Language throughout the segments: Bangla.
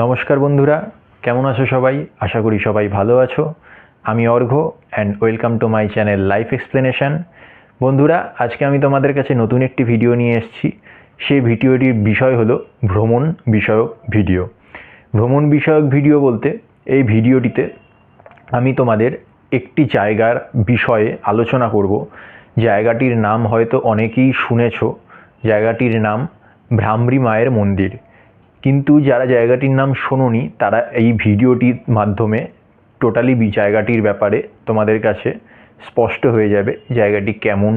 নমস্কার বন্ধুরা, কেমন আছো সবাই? আশা করি সবাই ভালো আছো। আমি Arghya and welcome to my channel life explanation. বন্ধুরা, আজকে আমি তোমাদের কাছে নতুন একটি ভিডিও নিয়ে এসেছি। সেই ভিডিওটির বিষয় হলো ভ্রমণ বিষয়ক ভিডিও। ভ্রমণ বিষয়ক ভিডিও বলতে এই ভিডিওটিতে আমি তোমাদের একটি জায়গার বিষয়ে আলোচনা করব। জায়গাটির নাম হয়তো অনেকেই শুনেছো। জায়গাটির নাম ভ্রামরী মায়ের মন্দির। কিন্তু যারা জায়গাটির নাম শোনোনি তারা এই ভিডিওটির মাধ্যমে টোটালি জায়গাটির ব্যাপারে তোমাদের কাছে স্পষ্ট হয়ে যাবে। জায়গাটি কেমন,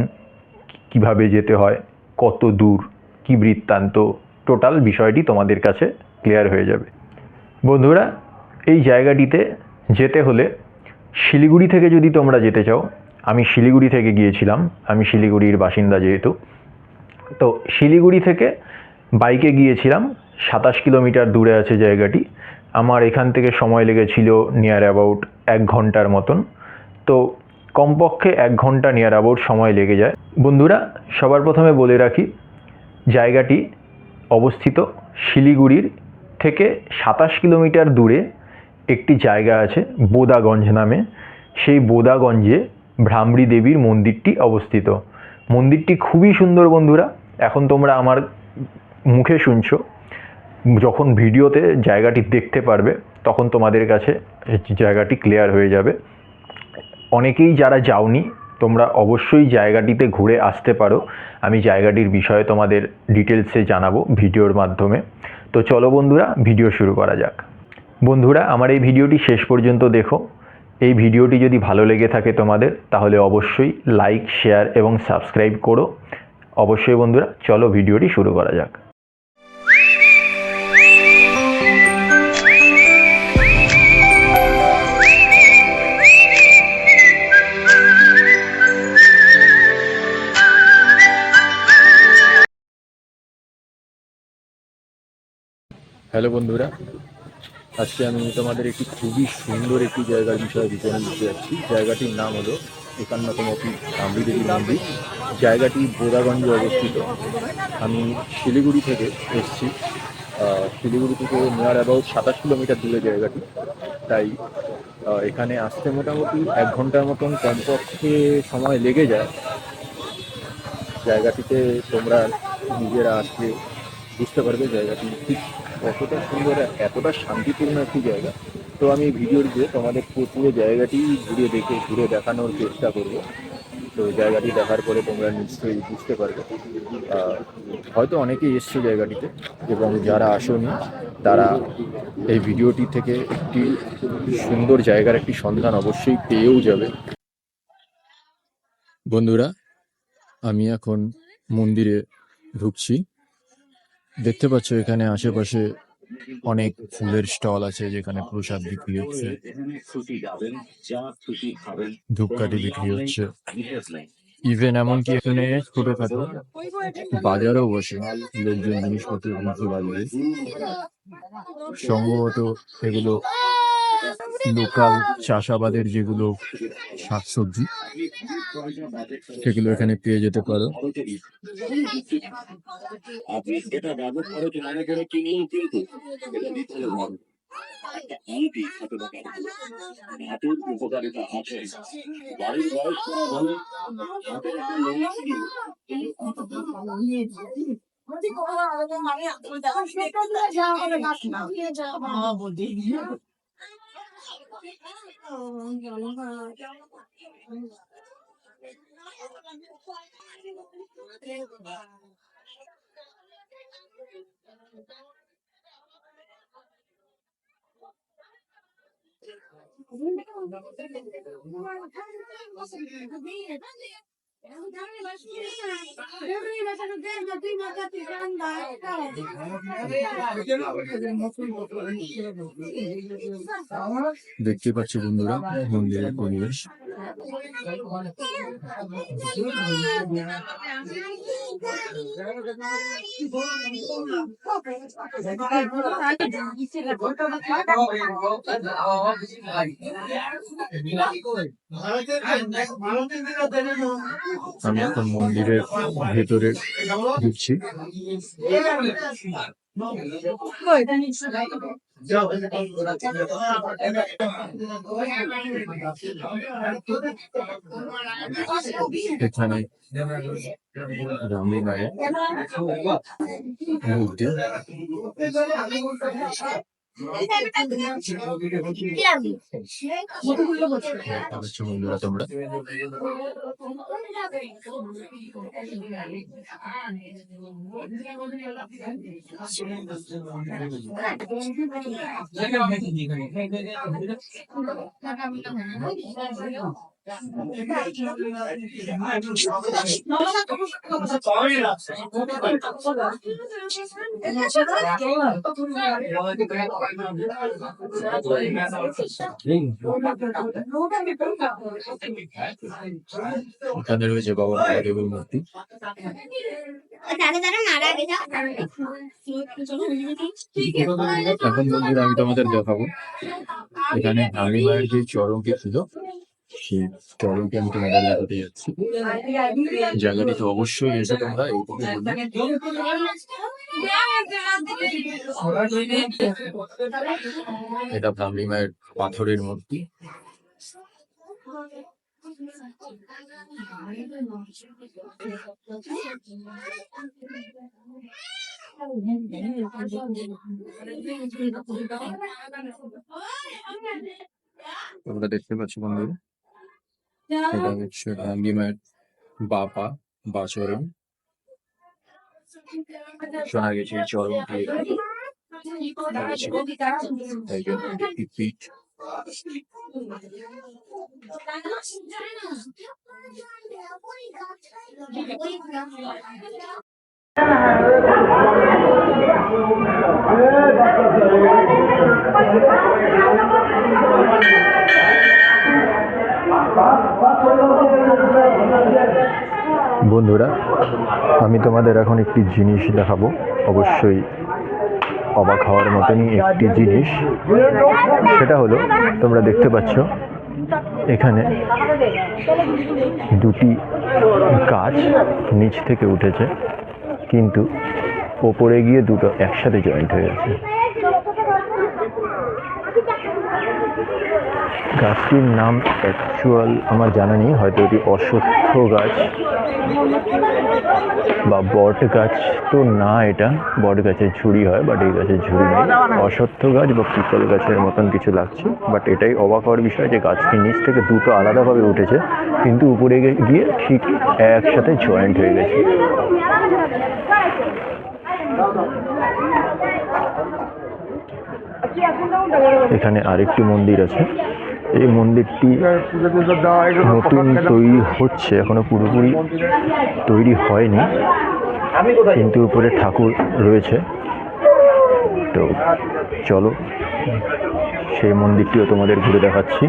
কিভাবে যেতে হয়, কত দূর, কী বৃত্তান্ত, টোটাল বিষয়টি তোমাদের কাছে ক্লিয়ার হয়ে যাবে। বন্ধুরা, এই জায়গাটিতে যেতে হলে শিলিগুড়ি থেকে যদি তোমরা যেতে চাও, আমি শিলিগুড়ি থেকে গিয়েছিলাম, আমি শিলিগুড়ির বাসিন্দা যেহেতু, তো শিলিগুড়ি থেকে বাইকে গিয়েছিলাম। 27 কিলোমিটার দূরে আছে জায়গাটি। আমার এখান থেকে সময় লেগেছিল নিয়ার অ্যাবাউট 1 ঘন্টার মতন। তো কমপক্ষে 1 ঘন্টা নিয়ার অ্যাবাউট সময় লেগে যায়। বন্ধুরা, সবার প্রথমে বলে রাখি, জায়গাটি অবস্থিত শিলিগুড়ির থেকে 27 কিলোমিটার দূরে একটি জায়গা আছে বোদাগঞ্জ নামে। সেই বোদাগঞ্জে ভ্রামরী দেবীর মন্দিরটি অবস্থিত। মন্দিরটি খুবই সুন্দর বন্ধুরা। এখন তোমরা আমার মুখে শুনছো, যখন ভিডিওতে জায়গাটি দেখতে পারবে তখন তোমাদের কাছে জায়গাটি ক্লিয়ার হয়ে যাবে। অনেকেই যারা যাওনি, তোমরা অবশ্যই জায়গাটিতে ঘুরে আসতে পারো। আমি জায়গাটির বিষয়ে তোমাদের ডিটেলসে জানাবো ভিডিওর মাধ্যমে। তো চলো বন্ধুরা, ভিডিও শুরু করা যাক। বন্ধুরা, আমার এই ভিডিওটি শেষ পর্যন্ত দেখো। এই ভিডিওটি যদি ভালো লেগে থাকে তোমাদের, তাহলে অবশ্যই লাইক, শেয়ার এবং সাবস্ক্রাইব করো। অবশ্যই বন্ধুরা, চলো ভিডিওটি শুরু করা যাক। হ্যালো বন্ধুরা, আজকে আমি তোমাদের একটি খুবই সুন্দর একটি জায়গার বিষয়ে বিবরণ দিতে যাচ্ছি। জায়গাটির নাম হলো 51তম পীঠ ভ্রামরী দেবী মন্দির। জায়গাটি বোদাগঞ্জে অবস্থিত। আমি শিলিগুড়ি থেকে এসেছি। শিলিগুড়ি থেকে নিয়ার অ্যাবাউট 27 কিলোমিটার দূরে জায়গাটি। তাই এখানে আসতে মোটামুটি 1 ঘন্টার মতন কমপক্ষে সময় লেগে যায়। জায়গাটিতে তোমরা নিজেরা আসলে বুঝতে পারবে জায়গাটি ঠিক কতটা সুন্দর, এতটা শান্তিপূর্ণ একটি জায়গা। তো আমি এই ভিডিওটিতে তোমাদের পুরো জায়গাটি ঘুরে দেখানোর চেষ্টা করব। তো জায়গাটি দেখার পরে তোমরা নিশ্চয়ই বুঝতে পারবে। হয়তো অনেকেই এসছে জায়গাটিতে, এবং যারা আসেনি তারা এই ভিডিওটি থেকে একটি সুন্দর জায়গার একটি সন্ধান অবশ্যই পেয়েও যাবে। বন্ধুরা, আমি এখন মন্দিরে ঢুকছি। দেখতে পাচ্ছ এখানে আশেপাশে অনেক ফুলের স্টল আছে, যেখানে প্রসাদ বিক্রি হচ্ছে, ধূপকাঠি বিক্রি হচ্ছে। ইভেন এমনকি এখানে ছোটখাটো বাজারও বসে, লোকজন জিনিসপত্র কিনছে বাজারে। সম্ভবত এগুলো লোকাল চাষাবাদের যেগুলো শাকসবজি, সেগুলো এখানে পেয়ে যেতে পারো। দেখতে পাচ্ছি বন্ধুরা মন্দিরের পরিবেশ। আমি এখন মন্দিরের ভেতরে ঢুকছি। এখানে রামলি মায়ের মূর্তি বন্ধুরা তোমরা এখানে রয়েছে বাবা মহাদেবের মূর্তি। এখন বন্ধুরা আমি তোমাদের দেখাবো এখানে রামলি মায়ের যে চরমটি ছিল সেই চরমটি আমি তোমাদের দেখাতে যাচ্ছি। জায়গাটিতে অবশ্যই এসে তোমরা এটা রামলি মায়ের পাথরের মূর্তি। তোমরা দেখতে পাচ্ছ বন্ধুরা, এটা হচ্ছে রামলি মায়ের বাপা বা চরণ। শোনা গেছে এই চরণটি পিঠ। বন্ধুরা আমি তোমাদের এখন একটি জিনিস দেখাবো, অবশ্যই অবাক হওয়ার মতনই একটি জিনিস। সেটা হলো তোমরা দেখতে পাচ্ছ এখানে দুটি গাছ নিচ থেকে উঠেছে, কিন্তু ওপরে গিয়ে দুটো একসাথে জয়েন্ট হয়ে গেছে। গাছটির নাম অ্যাকচুয়াল আমার জানা নেই, হয়তো এটি অশ্বত্থ গাছ বা বট গাছ তো না, এটা বট গাছের ঝুড়ি হয়, বাট এই গাছের ঝুড়ি নেই। অশ্বত্থ গাছ বা পিপল গাছের মতন কিছু লাগছে, বাট এটাই অবাক হওয়ার বিষয় যে গাছটির নিচ থেকে দুটো আলাদাভাবে উঠেছে, কিন্তু উপরে গিয়ে ঠিক একসাথে জয়েন্ট হয়ে গেছে। এখানে আরেকটি মন্দির আছে, এই মন্দিরটি নতুন তৈরি হচ্ছে, এখনো পুরোপুরি তৈরি হয়নি, কিন্তু উপরে ঠাকুর রয়েছে। তো চলো সেই মন্দিরটিও তোমাদের ঘুরে দেখাচ্ছি।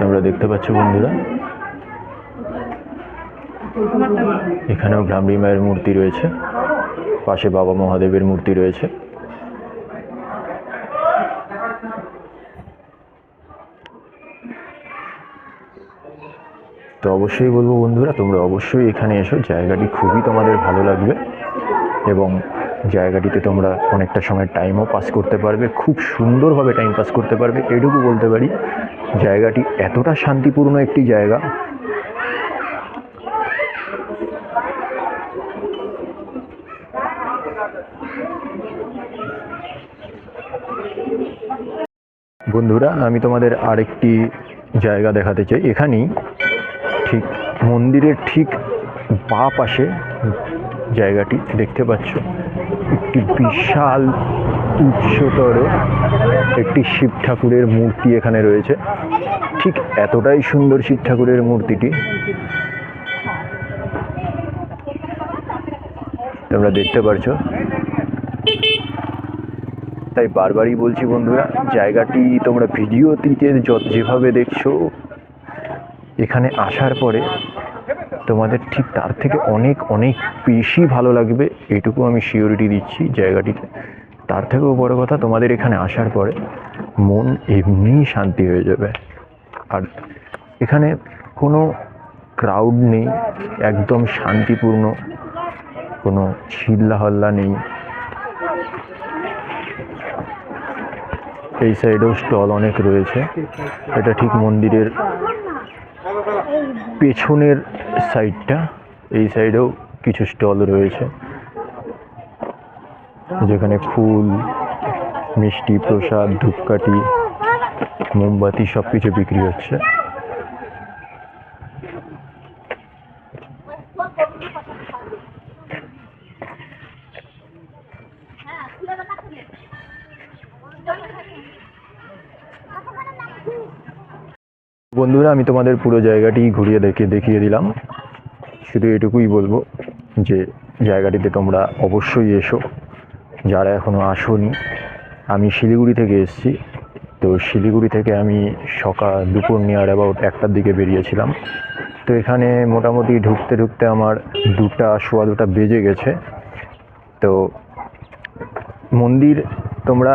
তোমরা দেখতে পাচ্ছ বন্ধুরা, এখানেও রামলি মায়ের মূর্তি রয়েছে, পাশে বাবা মহাদেবের মূর্তি রয়েছে। তো অবশ্যই বলবো বন্ধুরা, তোমরা অবশ্যই এখানে এসো, জায়গাটি খুবই তোমাদের ভালো লাগবে এবং জায়গাটিতে তোমরা অনেকটা সময় টাইমও পাস করতে পারবে, খুব সুন্দরভাবে টাইম পাস করতে পারবে। এটুকু বলতে পারি, জায়গাটি এতটা শান্তিপূর্ণ একটি জায়গা। বন্ধুরা আমি তোমাদের আরেকটি জায়গা দেখাতে চাই। এখানেই ঠিক মন্দিরের ঠিক বাঁ পাশে জায়গাটি দেখতে পাচ্ছ, একটি বিশাল উচ্চতর একটি শিব ঠাকুরের মূর্তি এখানে রয়েছে। ঠিক এতটাই সুন্দর শিব ঠাকুরের মূর্তিটি, তোমরা দেখতে পারছো। তাই বারবারই বলছি বন্ধুরা, জায়গাটি তোমরা ভিডিওটিতে যেভাবে দেখছো, এখানে আসার পরে তোমাদের ঠিক তার থেকে অনেক অনেক বেশি ভালো লাগবে, এটুকু আমি সিওরিটি দিচ্ছি জায়গাটিতে। তার থেকেও বড় কথা, তোমাদের এখানে আসার পরে মন এমনিই শান্তি হয়ে যাবে। আর এখানে কোনো ক্রাউড নেই, একদম শান্তিপূর্ণ, কোনো চিল্লা হল্লা নেই। এই সাইডেও স্টল অনেক রয়েছে। এটা ঠিক মন্দিরের পেছনের সাইডটা, এই সাইডেও কিছু স্টল রয়েছে যেখানে ফুল, মিষ্টি, প্রসাদ, ধূপকাঠি, মোমবাতি সব কিছু বিক্রি হচ্ছে। বন্ধুরা, আমি তোমাদের পুরো জায়গাটি ঘুরিয়ে দেখিয়ে দিলাম। শুধু এটুকুই বলবো যে জায়গাটিতে তোমরা অবশ্যই এসো, যারা এখনও আসোনি। আমি শিলিগুড়ি থেকে এসেছি, তো শিলিগুড়ি থেকে আমি দুপুর নিয়ার অ্যাবাউট 1টার দিকে বেরিয়েছিলাম। তো এখানে মোটামুটি ঢুকতে ঢুকতে আমার 2টা বেজে গেছে। তো মন্দির তোমরা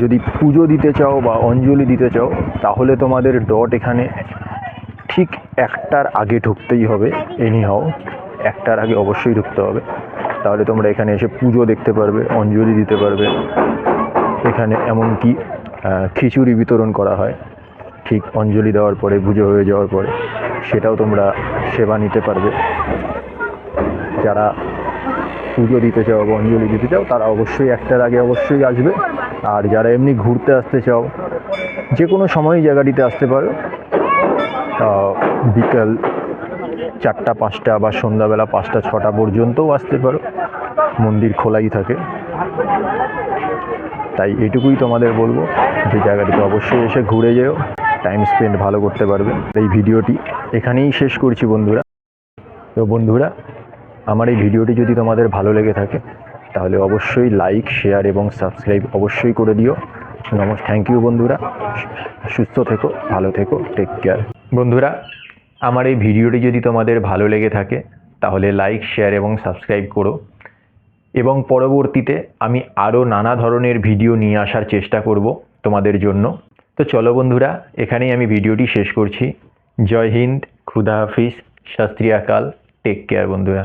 যদি পুজো দিতে চাও বা অঞ্জলি দিতে চাও, তাহলে তোমাদের ডট এখানে ঠিক 1টার আগে ঢুকতেই হবে। এনিহাও 1টার আগে অবশ্যই ঢুকতে হবে, তাহলে তোমরা এখানে এসে পুজো দেখতে পারবে, অঞ্জলি দিতে পারবে। এখানে এমনকি খিচুড়ি বিতরণ করা হয় ঠিক অঞ্জলি দেওয়ার পরে, পুজো হয়ে যাওয়ার পরে, সেটাও তোমরা সেবা নিতে পারবে। যারা পুজো দিতে চাও বা অঞ্জলি দিতে চাও তারা অবশ্যই 1টার আগে অবশ্যই আসবে। আর যারা এমনি ঘুরতে আসতে চাও, যে কোনো সময়ই জায়গাটিতে আসতে পারো। বিকাল 4টা 5টা বা সন্ধ্যাবেলা 5টা 6টা পর্যন্তও আসতে পারো, মন্দির খোলাই থাকে। তাই এটুকুই তোমাদের বলবো যে জায়গাটিতে অবশ্যই এসে ঘুরে যেও, টাইম স্পেন্ড ভালো করতে পারবে। এই ভিডিওটি এখানেই শেষ করছি বন্ধুরা। তো বন্ধুরা, আমার এই ভিডিওটি যদি তোমাদের ভালো লেগে থাকে তাহলে অবশ্যই লাইক, শেয়ার এবং সাবস্ক্রাইব অবশ্যই করে দিও। থ্যাংক ইউ বন্ধুরা, সুস্থ থেকো, ভালো থেকো, টেক কেয়ার। বন্ধুরা, আমার এই ভিডিওটি যদি তোমাদের ভালো লেগে থাকে তাহলে লাইক, শেয়ার এবং সাবস্ক্রাইব করো, এবং পরবর্তীতে আমি আরও নানা ধরনের ভিডিও নিয়ে আসার চেষ্টা করব তোমাদের জন্য। তো চলো বন্ধুরা, এখানেই আমি ভিডিওটি শেষ করছি। জয় হিন্দ, খুদা হাফিজ, সত শ্রী আকাল, টেক কেয়ার বন্ধুরা।